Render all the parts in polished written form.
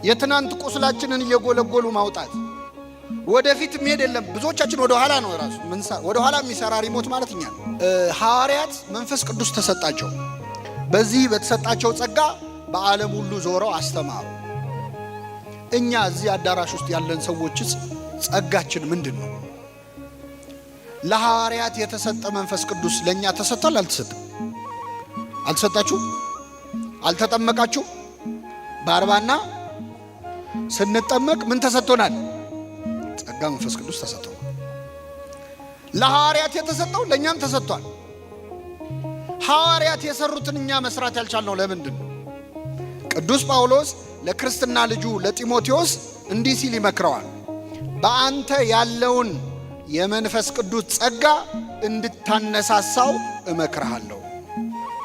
የትናንት ቁስላችንን እየጎለጎሉ ማውጣት። ወደፊት መሄድ የለም። ብዙዎቻችን ወደ ኋላ ነው ራሱ ወደ ኋላ የሚሰራ ሪሞት ማለት እኛ ነው። ሐዋርያት መንፈስ ቅዱስ ተሰጣቸው። በዚህ በተሰጣቸው ጸጋ በዓለም ሁሉ ዞረው አስተማሩ። እኛ እዚህ አዳራሽ ውስጥ ያለን ሰዎችስ ጸጋችን ምንድነው? ለሐዋርያት የተሰጠ መንፈስ ቅዱስ ለኛ ተሰጥቷል? አልተሰጠም? አልተሰጣችሁ? አልተጠመቃችሁ? በአርባና ስንጠመቅ ምን ተሰጥቶናል? ጸጋ መንፈስ ቅዱስ ተሰጥቷል። ለሐዋርያት የተሰጠው ለኛም ተሰጥቷል። ሐዋርያት የሰሩትን እኛ መስራት ያልቻልነው ለምንድን ነው? ቅዱስ ጳውሎስ ለክርስትና ልጁ ለጢሞቴዎስ እንዲህ ሲል ይመክረዋል። በአንተ ያለውን የመንፈስ ቅዱስ ጸጋ እንድታነሳሳው እመክርሃለሁ።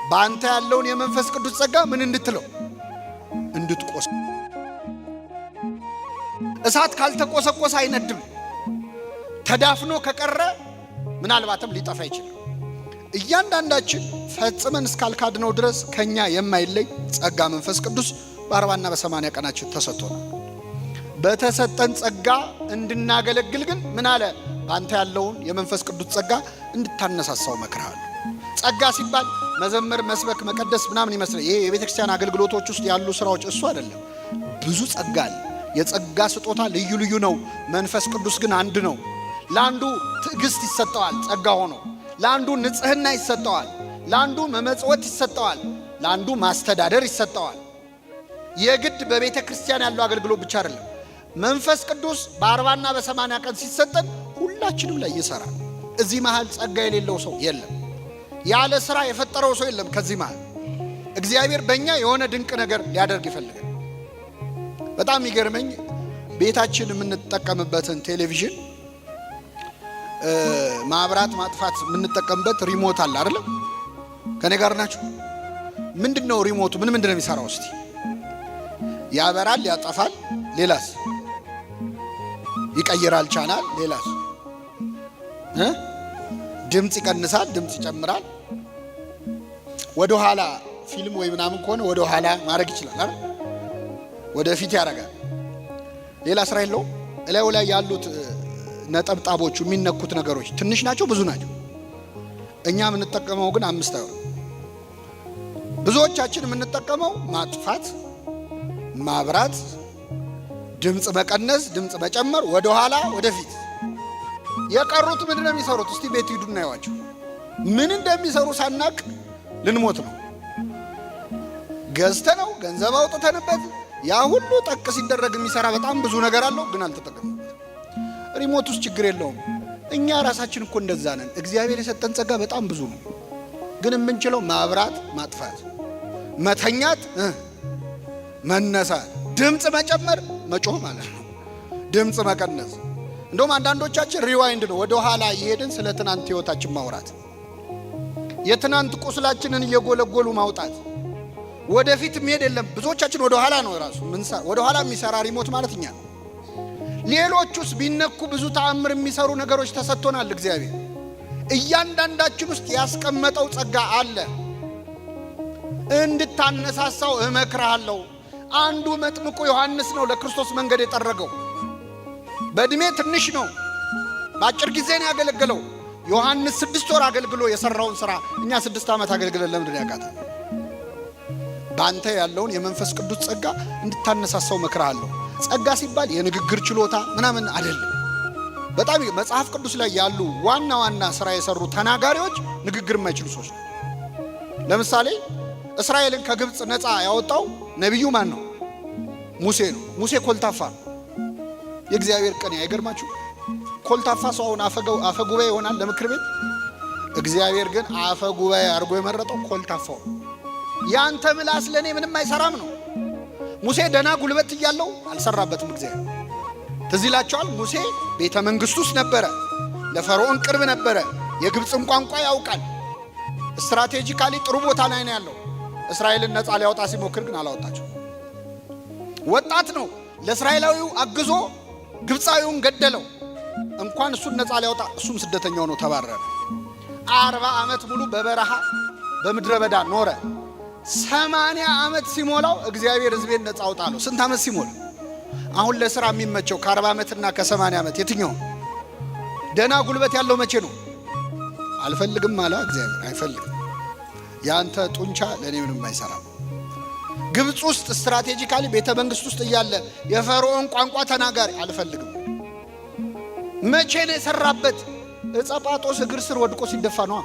በአንተ ያለውን የመንፈስ ቅዱስ ጸጋ ምን እንድትለው? እንድትቆስ። እሳት ካልተቆሰቆሰ አይነድም። ተዳፍኖ ከቀረ ምናልባትም ሊጠፋ ይችላል። እያንዳንዳችን ፈጽመን እስካልካድነው ድረስ ከኛ የማይለይ ጸጋ መንፈስ ቅዱስ በ40ና በ80 ቀናችን ተሰጥቶናል። በተሰጠን ጸጋ እንድናገለግል ግን ምን አለ? በአንተ ያለውን የመንፈስ ቅዱስ ጸጋ እንድታነሳሳው እመክርሃለሁ። ጸጋ ሲባል መዘመር፣ መስበክ፣ መቀደስ ምናምን ይመስላል። ይሄ የቤተ ክርስቲያን አገልግሎቶች ውስጥ ያሉ ስራዎች እሱ አይደለም። ብዙ ጸጋ አለ። የጸጋ ስጦታ ልዩ ልዩ ነው። መንፈስ ቅዱስ ግን አንድ ነው። ለአንዱ ትዕግስት ይሰጠዋል ጸጋ ሆኖ፣ ለአንዱ ንጽህና ይሰጠዋል፣ ለአንዱ መመጽወት ይሰጠዋል፣ ለአንዱ ማስተዳደር ይሰጠዋል። የግድ በቤተ ክርስቲያን ያለው አገልግሎት ብቻ አይደለም። መንፈስ ቅዱስ በ40ና በ80 ቀን ሲሰጠን ሁላችንም ላይ ይሰራል። እዚህ መሃል ጸጋ የሌለው ሰው የለም። ያለ ስራ የፈጠረው ሰው የለም። ከዚህ መሃል እግዚአብሔር በእኛ የሆነ ድንቅ ነገር ሊያደርግ ይፈልጋል። በጣም የሚገርመኝ ቤታችን የምንጠቀምበትን ቴሌቪዥን ማብራት ማጥፋት የምንጠቀምበት ሪሞት አለ አይደለም? ከኔ ጋር ናችሁ? ምንድነው ሪሞቱ? ምንድነው የሚሰራው? እስቲ ያበራል፣ ያጠፋል፣ ሌላስ? ይቀይራል ቻናል፣ ሌላስ? ድምጽ ይቀንሳል፣ ድምጽ ይጨምራል። ወደ ኋላ ፊልም ወይ ምናምን ከሆነ ወደ ኋላ ማድረግ ይችላል አይደል? ወደፊት ያደርጋል። ሌላ ስራ የለውም። እላዩ ላይ ያሉት ነጠብጣቦቹ የሚነኩት ነገሮች ትንሽ ናቸው ብዙ ናቸው? እኛ የምንጠቀመው ግን 5 አይሆንም። ብዙዎቻችን የምንጠቀመው ማጥፋት፣ ማብራት፣ ድምጽ መቀነስ፣ ድምጽ መጨመር፣ ወደ ኋላ ወደፊት። የቀሩት ምንድነው የሚሰሩት? እስቲ ቤት ሂዱና ያዋቸው። ምን እንደሚሰሩ ሳናቅ ልንሞት ነው። ገዝተነው ገንዘብ አውጥተንበት ያ ሁሉ ጠቅ ሲደረግ የሚሰራ በጣም ብዙ ነገር አለው፣ ግን አልተጠቀምንበት። ሪሞት ውስጥ ችግር የለውም። እኛ ራሳችን እኮ እንደዛ ነን። እግዚአብሔር የሰጠን ጸጋ በጣም ብዙ ነው፣ ግን የምንችለው ማብራት፣ ማጥፋት፣ መተኛት፣ መነሳት፣ ድምጽ መጨመር፣ መጮህ ማለት ነው፣ ድምጽ መቀነስ። እንደውም አንዳንዶቻችን ሪዋይንድ ነው፣ ወደ ኋላ እየሄድን ስለ ትናንት ህይወታችን ማውራት፣ የትናንት ቁስላችንን እየጎለጎሉ ማውጣት። ወደፊት መሄድ የለም። ብዙዎቻችን ወደ ኋላ ነው ራሱ ወደ ኋላ የሚሰራ ሪሞት ማለት እኛ ነው። ሌሎቹስ ቢነኩ ብዙ ተአምር የሚሰሩ ነገሮች ተሰጥቶናል። እግዚአብሔር እያንዳንዳችን ውስጥ ያስቀመጠው ጸጋ አለ። እንድታነሳሳው እመክርሃለሁ። አንዱ መጥምቁ ዮሐንስ ነው ለክርስቶስ መንገድ የጠረገው። በእድሜ ትንሽ ነው፣ በአጭር ጊዜ ነው ያገለገለው። ዮሐንስ 6 ወር አገልግሎ የሰራውን ስራ እኛ 6 ዓመት አገልግለን ለምንድን ያቃተን? በአንተ ያለውን የመንፈስ ቅዱስ ጸጋ እንድታነሳሳው እመክርሃለሁ። ጸጋ ሲባል የንግግር ችሎታ ምናምን አይደለም። በጣም መጽሐፍ ቅዱስ ላይ ያሉ ዋና ዋና ስራ የሰሩ ተናጋሪዎች ንግግር የማይችሉ ሰዎች ነው። ለምሳሌ እስራኤልን ከግብፅ ነፃ ያወጣው ነቢዩ ማን ነው? ሙሴ ነው። ሙሴ ኮልታፋ ነው። የእግዚአብሔር ቀን አይገርማችሁ? ኮልታፋ ሰው አሁን አፈጉባኤ ይሆናል ለምክር ቤት። እግዚአብሔር ግን አፈጉባኤ አድርጎ የመረጠው ኮልታፋው። ያንተ ምላስ ለኔ ምንም አይሰራም ነው። ሙሴ ደና ጉልበት እያለው አልሰራበትም እግዚአብሔር። ትዝ ይላችኋል? ሙሴ ቤተ መንግስት ውስጥ ነበረ፣ ለፈርዖን ቅርብ ነበረ፣ የግብፅን ቋንቋ ያውቃል። ስትራቴጂካሊ ጥሩ ቦታ ላይ ነው ያለው። እስራኤልን ነፃ ሊያወጣ ሲሞክር ግን አላወጣቸው። ወጣት ነው፣ ለእስራኤላዊው አግዞ ግብፃዊውን ገደለው። እንኳን እሱን ነፃ ሊያወጣ እሱም ስደተኛው ነው፣ ተባረረ። 40 ዓመት ሙሉ በበረሃ በምድረ በዳ ኖረ። 80 ዓመት ሲሞላው እግዚአብሔር ሕዝቤን ነፃ አውጣ አለው። ስንት ዓመት ሲሞላ? አሁን ለሥራ የሚመቸው ከ40 ዓመትና ከ80 ዓመት የትኛው? ደና ጉልበት ያለው መቼ ነው? አልፈልግም አለ እግዚአብሔር። አይፈልግም። ያንተ ጡንቻ ለኔ ምንም አይሰራም። ግብጽ ውስጥ ስትራቴጂካሊ ቤተ መንግስት ውስጥ እያለ የፈርዖን ቋንቋ ተናጋሪ አልፈልግም። መቼ ነው የሰራበት? እጸጳጦስ እግር ስር ወድቆ ሲደፋ ነው።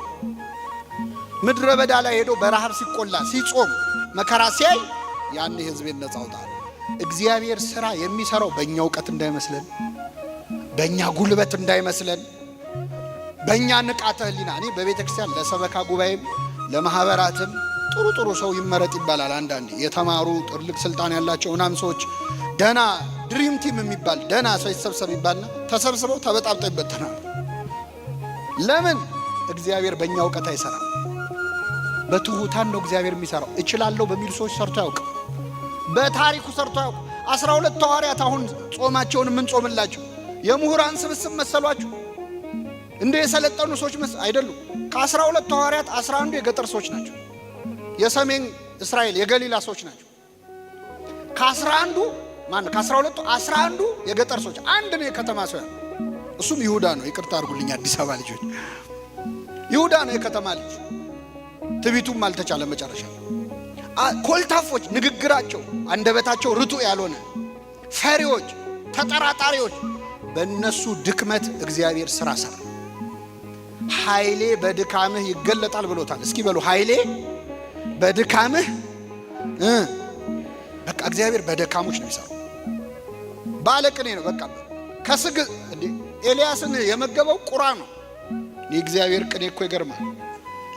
ምድረ በዳ ላይ ሄዶ በረሃብ ሲቆላ ሲጾም መከራ ሲያይ ያኔ ህዝቤን ነፃ አውጣ። እግዚአብሔር ስራ የሚሰራው በእኛ እውቀት እንዳይመስለን፣ በእኛ ጉልበት እንዳይመስለን፣ በእኛ ንቃተ ህሊና። እኔ በቤተ ክርስቲያን ለሰበካ ጉባኤም ለማህበራትም ጥሩ ሰው ይመረጥ ይባላል። አንዳንዴ የተማሩ ትልቅ ስልጣን ያላቸው ምናምን ሰዎች ደና ድሪም ቲም የሚባል ደና ሰው ይሰብሰብ ይባልና ተሰብስበው ተበጣብጠው ይበተናል። ለምን? እግዚአብሔር በእኛ እውቀት አይሰራም። በትሁታን ነው እግዚአብሔር የሚሰራው። እችላለሁ በሚሉ ሰዎች ሰርቶ ያውቅ። በታሪኩ ሰርቶ ያውቅ። 12 ሐዋርያት አሁን ጾማቸውን ምን ጾምላቸው የምሁራን ስብስብ መሰሏችሁ? እንደ የሰለጠኑ ሰዎች አይደሉም። ከ12 ሐዋርያት 11 የገጠር ሰዎች ናቸው። የሰሜን እስራኤል የገሊላ ሰዎች ናቸው። ከ12 የገጠር ሰዎች፣ አንድ ነው የከተማ ሰው ያለው። እሱም ይሁዳ ነው። ይቅርታ አድርጉልኝ አዲስ አበባ ልጆች፣ ይሁዳ ነው የከተማ ልጅ። ትቢቱም አልተቻለ መጨረሻ። ኮልታፎች፣ ንግግራቸው አንደበታቸው ርቱዕ ያልሆነ ፈሪዎች፣ ተጠራጣሪዎች፣ በእነሱ ድክመት እግዚአብሔር ስራ ሰራ። ኃይሌ በድካምህ ይገለጣል ብሎታል። እስኪ በሉ ኃይሌ በድካምህ። በቃ እግዚአብሔር በደካሞች ነው የሚሰራው። ባለቅኔ ነው። በቃ ከስግ እንዴ ኤልያስን የመገበው ቁራ ነው። የእግዚአብሔር ቅኔ እኮ ይገርማል።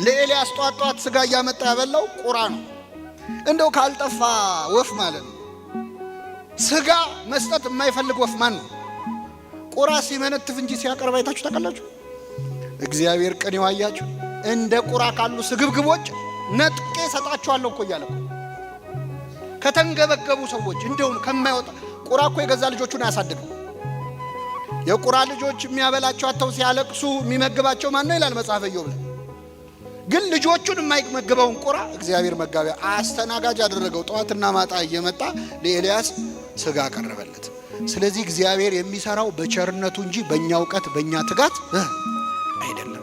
ለኤልያስ ጧት ስጋ እያመጣ ያበላው ቁራ ነው። እንደው ካልጠፋ ወፍ ማለት ነው። ስጋ መስጠት የማይፈልግ ወፍ ማን ነው? ቁራ ሲመነትፍ እንጂ ሲያቀርብ አይታችሁ ታውቃላችሁ? እግዚአብሔር ቅኔው አያችሁ። እንደ ቁራ ካሉ ስግብግቦች ነጥቄ ሰጣችኋለሁ እኮ እያለ ከተንገበገቡ ሰዎች እንደውም ከማይወጣ ቁራ እኮ የገዛ ልጆቹን አያሳድግም። የቁራ ልጆች የሚያበላቸው አጥተው ሲያለቅሱ የሚመግባቸው ማን ነው ይላል መጽሐፈ ኢዮብ። ግን ልጆቹን የማይመግበውን ቁራ እግዚአብሔር መጋቢያ አስተናጋጅ አደረገው። ጠዋትና ማታ እየመጣ ለኤልያስ ስጋ አቀረበለት። ስለዚህ እግዚአብሔር የሚሰራው በቸርነቱ እንጂ በእኛ እውቀት በእኛ ትጋት አይደለም።